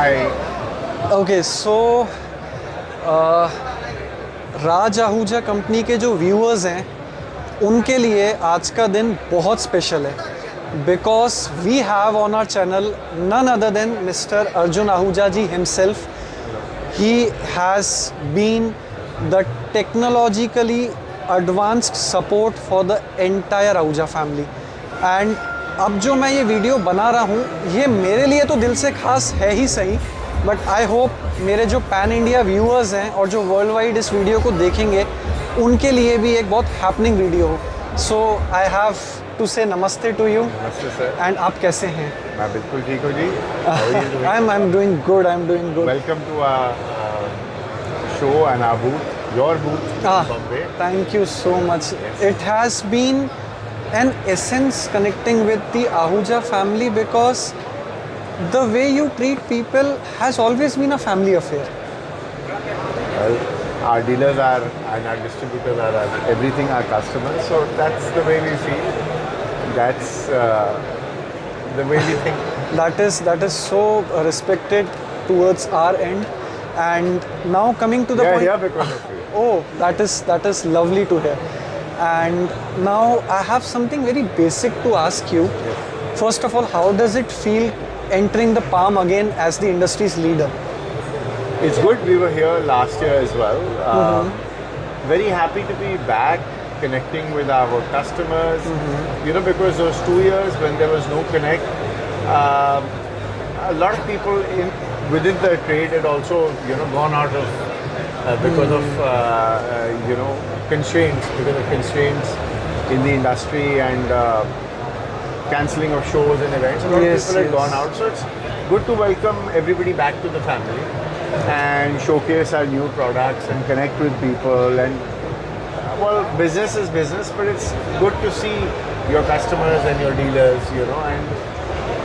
Hi. Okay, so राज Ahuja company के जो viewers हैं उनके लिए आज का दिन बहुत स्पेशल है because we have on our channel none other than mister Arjun Ahuja ji himself. He has been the technologically advanced support for the entire Ahuja family. And अब जो मैं ये वीडियो बना रहा हूँ ये मेरे लिए तो दिल से खास है ही सही, बट आई होप मेरे जो पैन इंडिया व्यूअर्स हैं और जो वर्ल्ड वाइड इस वीडियो को देखेंगे उनके लिए भी एक बहुत हैपनिंग वीडियो हो. सो I have to say namaste to you. Namaste sir. And आप कैसे हैं? मैं बिल्कुल ठीक हूँ जी. I am doing good. Welcome to our show and our booth, your booth Bombay. Thank you so much. It has been an essence connecting with the Ahuja family because the way you treat people has always been a family affair. Well, our dealers are and our distributors are everything our customers. So that's the way we feel. That's the way we think. That is so respected towards our end. And now coming to the We are point. here because of you. Oh, that is lovely to hear. And now I have something very basic to ask you. Yes. First of all, how does it feel entering the Palm again as the industry's leader? It's good. We were here last year as well. Very happy to be back, connecting with our customers. You know, because those 2 years when there was no connect, a lot of people within the trade had also gone out of because of constraints, because of constraints in the industry and cancelling of shows and events. A lot of people had gone out, so it's good to welcome everybody back to the family and showcase our new products and connect with people. And well, business is business, but it's good to see your customers and your dealers, and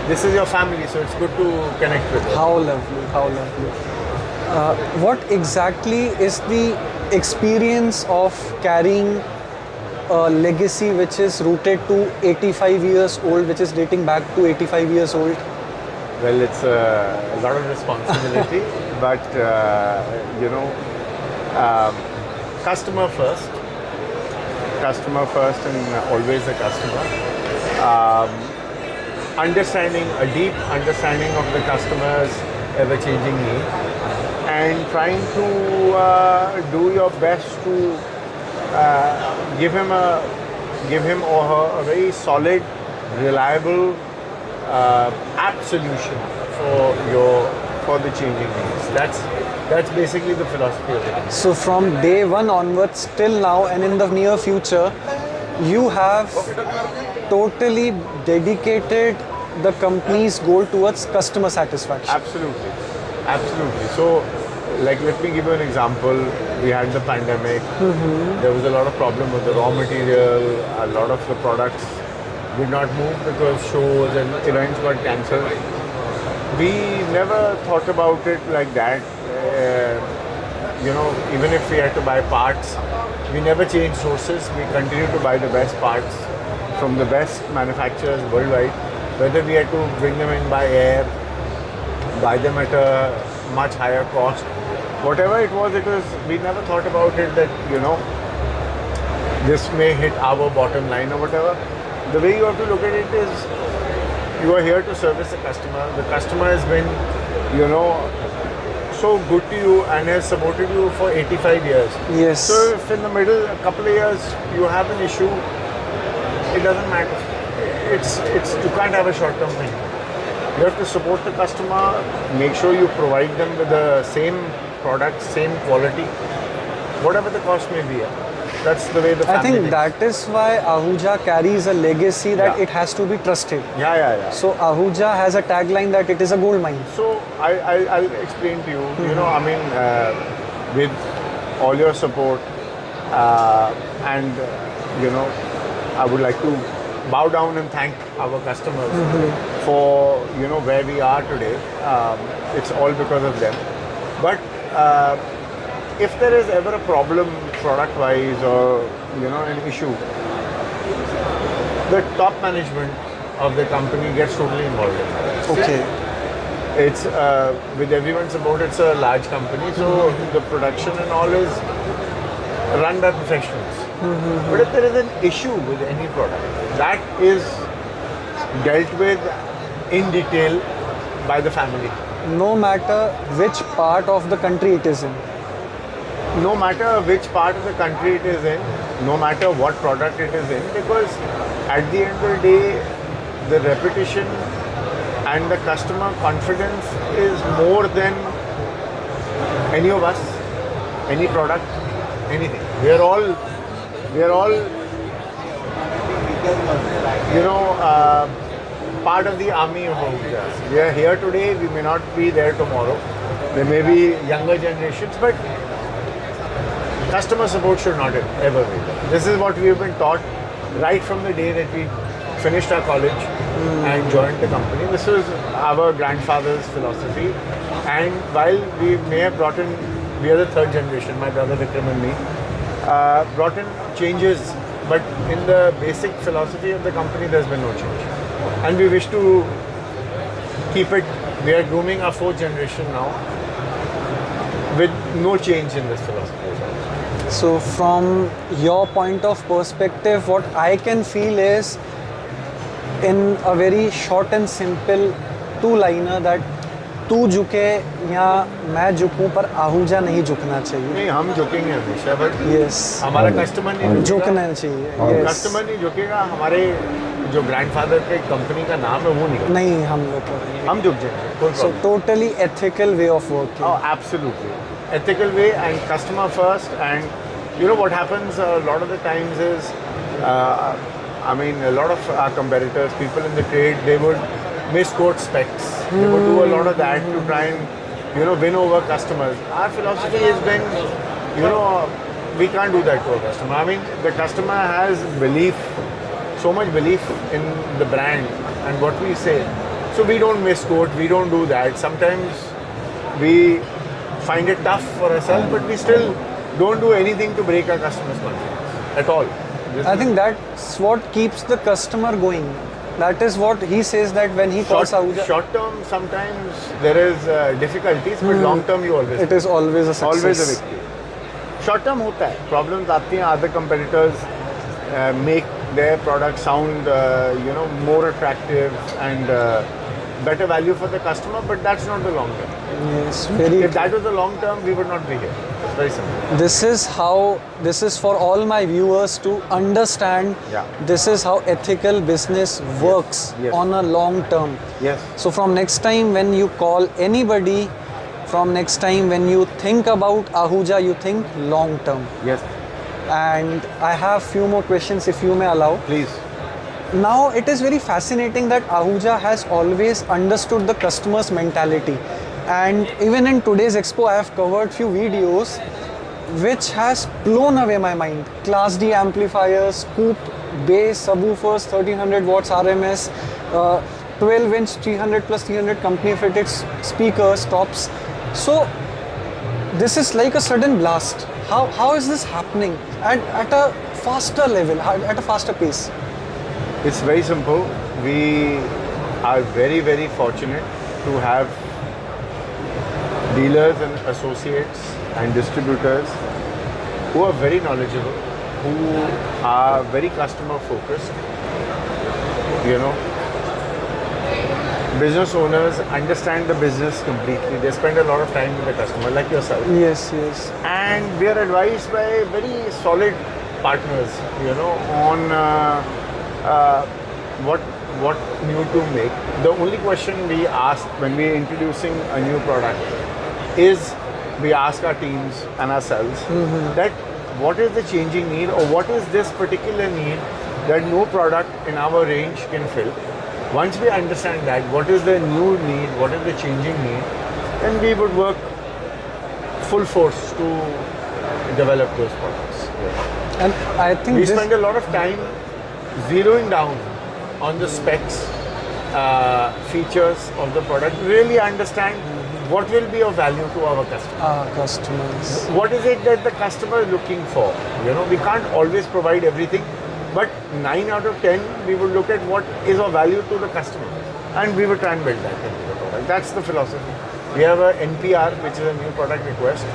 this is your family, so it's good to connect with them. How lovely. What exactly is the experience of carrying a legacy which is rooted to 85 years old, which is dating back to 85 years old? Well, it's a lot of responsibility, but customer first and always the customer. Understanding, a deep understanding of the customer's ever-changing needs and trying to do your best to give him or her a very solid, reliable app solution for the changing needs. That's basically the philosophy of it. So from day one onwards till now and in the near future, you have totally dedicated the company's goal towards customer satisfaction. Absolutely. So, like, let me give you an example. We had the pandemic. There was a lot of problem with the raw material. A lot of the products did not move because shows and events got cancelled. We never thought about it like that. Even if we had to buy parts, we never changed sources. We continued to buy the best parts from the best manufacturers worldwide. Whether we had to bring them in by air, buy them at a much higher cost, whatever it was, we never thought about it that, this may hit our bottom line or whatever. The way you have to look at it is, you are here to service the customer. The customer has been, so good to you and has supported you for 85 years. Yes. So if in the middle, a couple of years, you have an issue, it doesn't matter. It's you can't have a short-term thing. You have to support the customer, make sure you provide them with the same product, same quality, whatever the cost may be. That's the way the family I think thinks. that is why Ahuja carries a legacy that it has to be trusted. Yeah. So Ahuja has a tagline that it is a gold mine. So I'll explain to you. With all your support, and I would like to bow down and thank our customers for where we are today. It's all because of them. But if there is ever a problem product-wise or an issue, the top management of the company gets totally involved in it. Okay. It's with everyone's support. It's a large company, so the production and all is run by professionals. But if there is an issue with any product, that is dealt with in detail by the family. No matter which part of the country it is in. No matter which part of the country it is in, no matter what product it is in, because at the end of the day, the repetition and the customer confidence is more than any of us, any product, anything. We are all, part of the army of Ahuja. We are here today, we may not be there tomorrow. There may be younger generations, but customer support should not ever be there. This is what we have been taught right from the day that we finished our college and joined the company. This was our grandfather's philosophy. And while we may have brought in, we are the third generation, my brother Vikram and me, brought in changes, but in the basic philosophy of the company, there's been no change. And we wish to keep it. We are grooming our fourth generation now with no change in this philosophy. So from your point of perspective, what I can feel is, in a very short and simple two-liner, that तू झुके या मैं झुकूं पर आहूजा नहीं झुकना चाहिए. नहीं, हम झुकेंगे हमेशा, बट Yes. हमारा कस्टमर नहीं झुकना चाहिए. Yes. कस्टमर नहीं झुकेगा. हमारे जो ग्रैंडफादर के कंपनी का नाम है वो नहीं हम लोग करेंगे. हम झुक जाएंगे. So totally ethical way of working. Oh, absolutely. Ethical way and customer first. And you know what happens a lot of the times is, a lot of our competitors, people in the trade, they would misquote specs. They would do a lot of that to try and, win over customers. Our philosophy has been, we can't do that to a customer. I mean, the customer has belief, so much belief in the brand and what we say. So we don't misquote, we don't do that. Sometimes we find it tough for ourselves, but we still don't do anything to break our customers' confidence at all. I think that's what keeps the customer going. That is what he says, that when he calls Ahuja. Short term, sometimes there is difficulties, but long term you always. It is always a success. Always a victory. Short term होता है. Problems आती हैं. Other competitors make their product sound, more attractive and better value for the customer, but that's not the long term. Yes, very. If that was the long term, we would not be here. It's very simple. This is for all my viewers to understand. Yeah. This is how ethical business works. Yes. On a long term. Yes. So from next time when you call anybody, from next time when you think about Ahuja, you think long term. Yes. And I have few more questions if you may allow. Please. Now it is very fascinating that Ahuja has always understood the customer's mentality, and even in today's expo I have covered few videos which has blown away my mind. Class D amplifiers, scoop, bass, subwoofers, 1300 watts RMS, 12 inch 300 plus 300 company fitted speakers, tops. So this is like a sudden blast. How is this happening at a faster level, at a faster pace? It's very simple. We are very, very fortunate to have dealers and associates and distributors who are very knowledgeable, who are very customer focused. Business owners understand the business completely. They spend a lot of time with the customer, like yourself. Yes, yes. And we are advised by very solid partners, on what new to make. The only question we ask when we are introducing a new product is, we ask our teams and ourselves that what is the changing need, or what is this particular need that no product in our range can fill. Once we understand that, what is the new need, what is the changing need, then we would work full force to develop those products. Yeah. And I think we spend a lot of time zeroing down on the specs, features of the product, really understand what will be of value to our customers. What is it that the customer is looking for? We can't always provide everything, but 9 out of 10, we would look at what is of value to the customer, and we would try and build that into the product. product. That's the philosophy. We have a NPR, which is a new product request,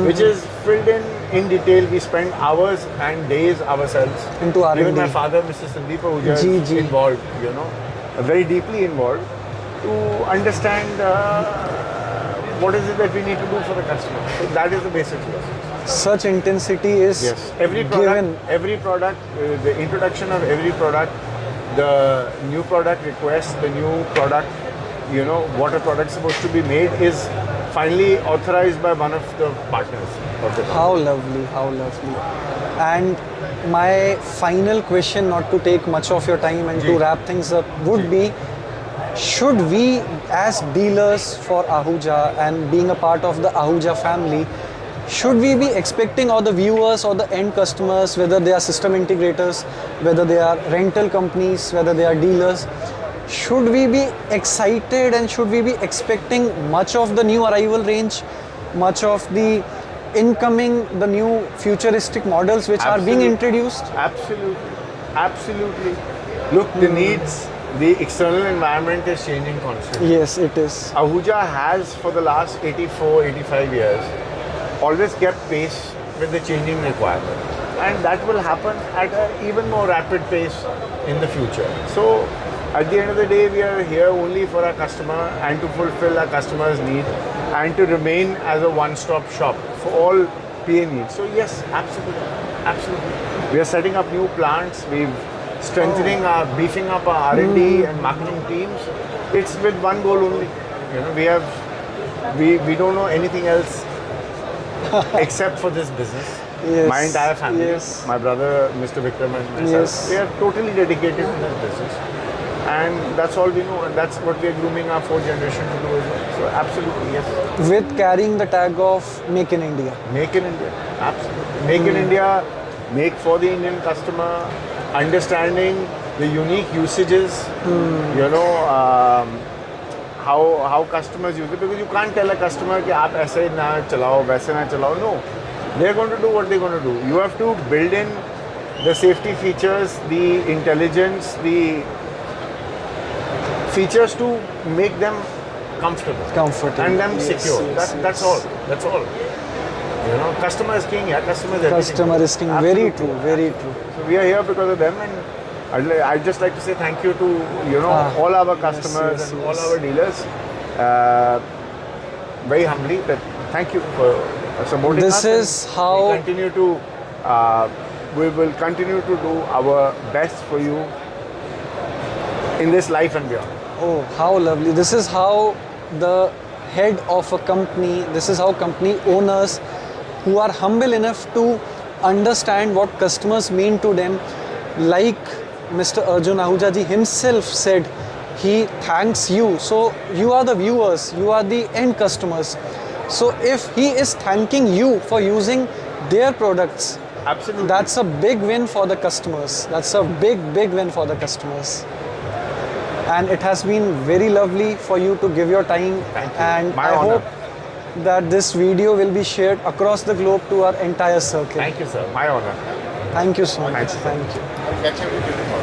which is filled in detail. We spend hours and days ourselves. Into R&D. Even my father, Mr. Sandeep Ahuja, is G. involved, very deeply involved to understand what is it that we need to do for the customer. So that is the basic philosophy. Such intensity is Every given. product, the introduction of every product, the new product request, the new product, what a product is supposed to be made is finally authorized by one of the partners of the company. How lovely, how lovely. And my final question, not to take much of your time and to wrap things up, would be, should we as dealers for Ahuja and being a part of the Ahuja family, should we be expecting, or the viewers or the end customers, whether they are system integrators, whether they are rental companies, whether they are dealers, should we be excited and should we be expecting much of the new arrival range, much of the incoming, the new futuristic models which are being introduced? Absolutely. Look, the needs, the external environment is changing constantly. Yes, it is. Ahuja has, for the last 84, 85 years, always kept pace with the changing requirement. And that will happen at an even more rapid pace in the future. So, at the end of the day, we are here only for our customer and to fulfill our customer's need and to remain as a one-stop shop for all PA needs. So yes, absolutely. We are setting up new plants. We're strengthening beefing up our R&D and marketing teams. It's with one goal only. We don't know anything else except for this business. Yes, My entire family, yes. my brother, Mr. Vikram and myself, Yes. we are totally dedicated to this business. And that's all we know, and that's what we are grooming our fourth generation to do as well. So absolutely, yes. With carrying the tag of Make in India. Make in India, absolutely. Make in India, make for the Indian customer, understanding the unique usages, how customers use it, because you can't tell a customer कि आप ऐसे ना चलाओ, वैसे ना चलाओ. No, they're going to do what they're going to do. You have to build in the safety features, the intelligence, the features to make them comfortable and them secure. That's all. Customer is king. Yeah, customer is everything. Customer is king. Very true, very true. So we are here because of them, and I'd just like to say thank you to all our customers and all our dealers. Very humbly, that thank you for supporting us. This is how we will continue to do our best for you in this life and beyond. Oh, how lovely. This is how the head of a company, this is how company owners who are humble enough to understand what customers mean to them, like Mr. Arjun Ahuja ji himself said, he thanks you. So you are the viewers, you are the end customers. So if he is thanking you for using their products, absolutely, that's a big win for the customers. That's a big win for the customers. And it has been very lovely for you to give your time. Thank you. And My I honor. hope that this video will be shared across the globe to our entire circle. Thank you, sir. My honor. Thank you so much. Thank you. Thank you. I'll catch you with you tomorrow.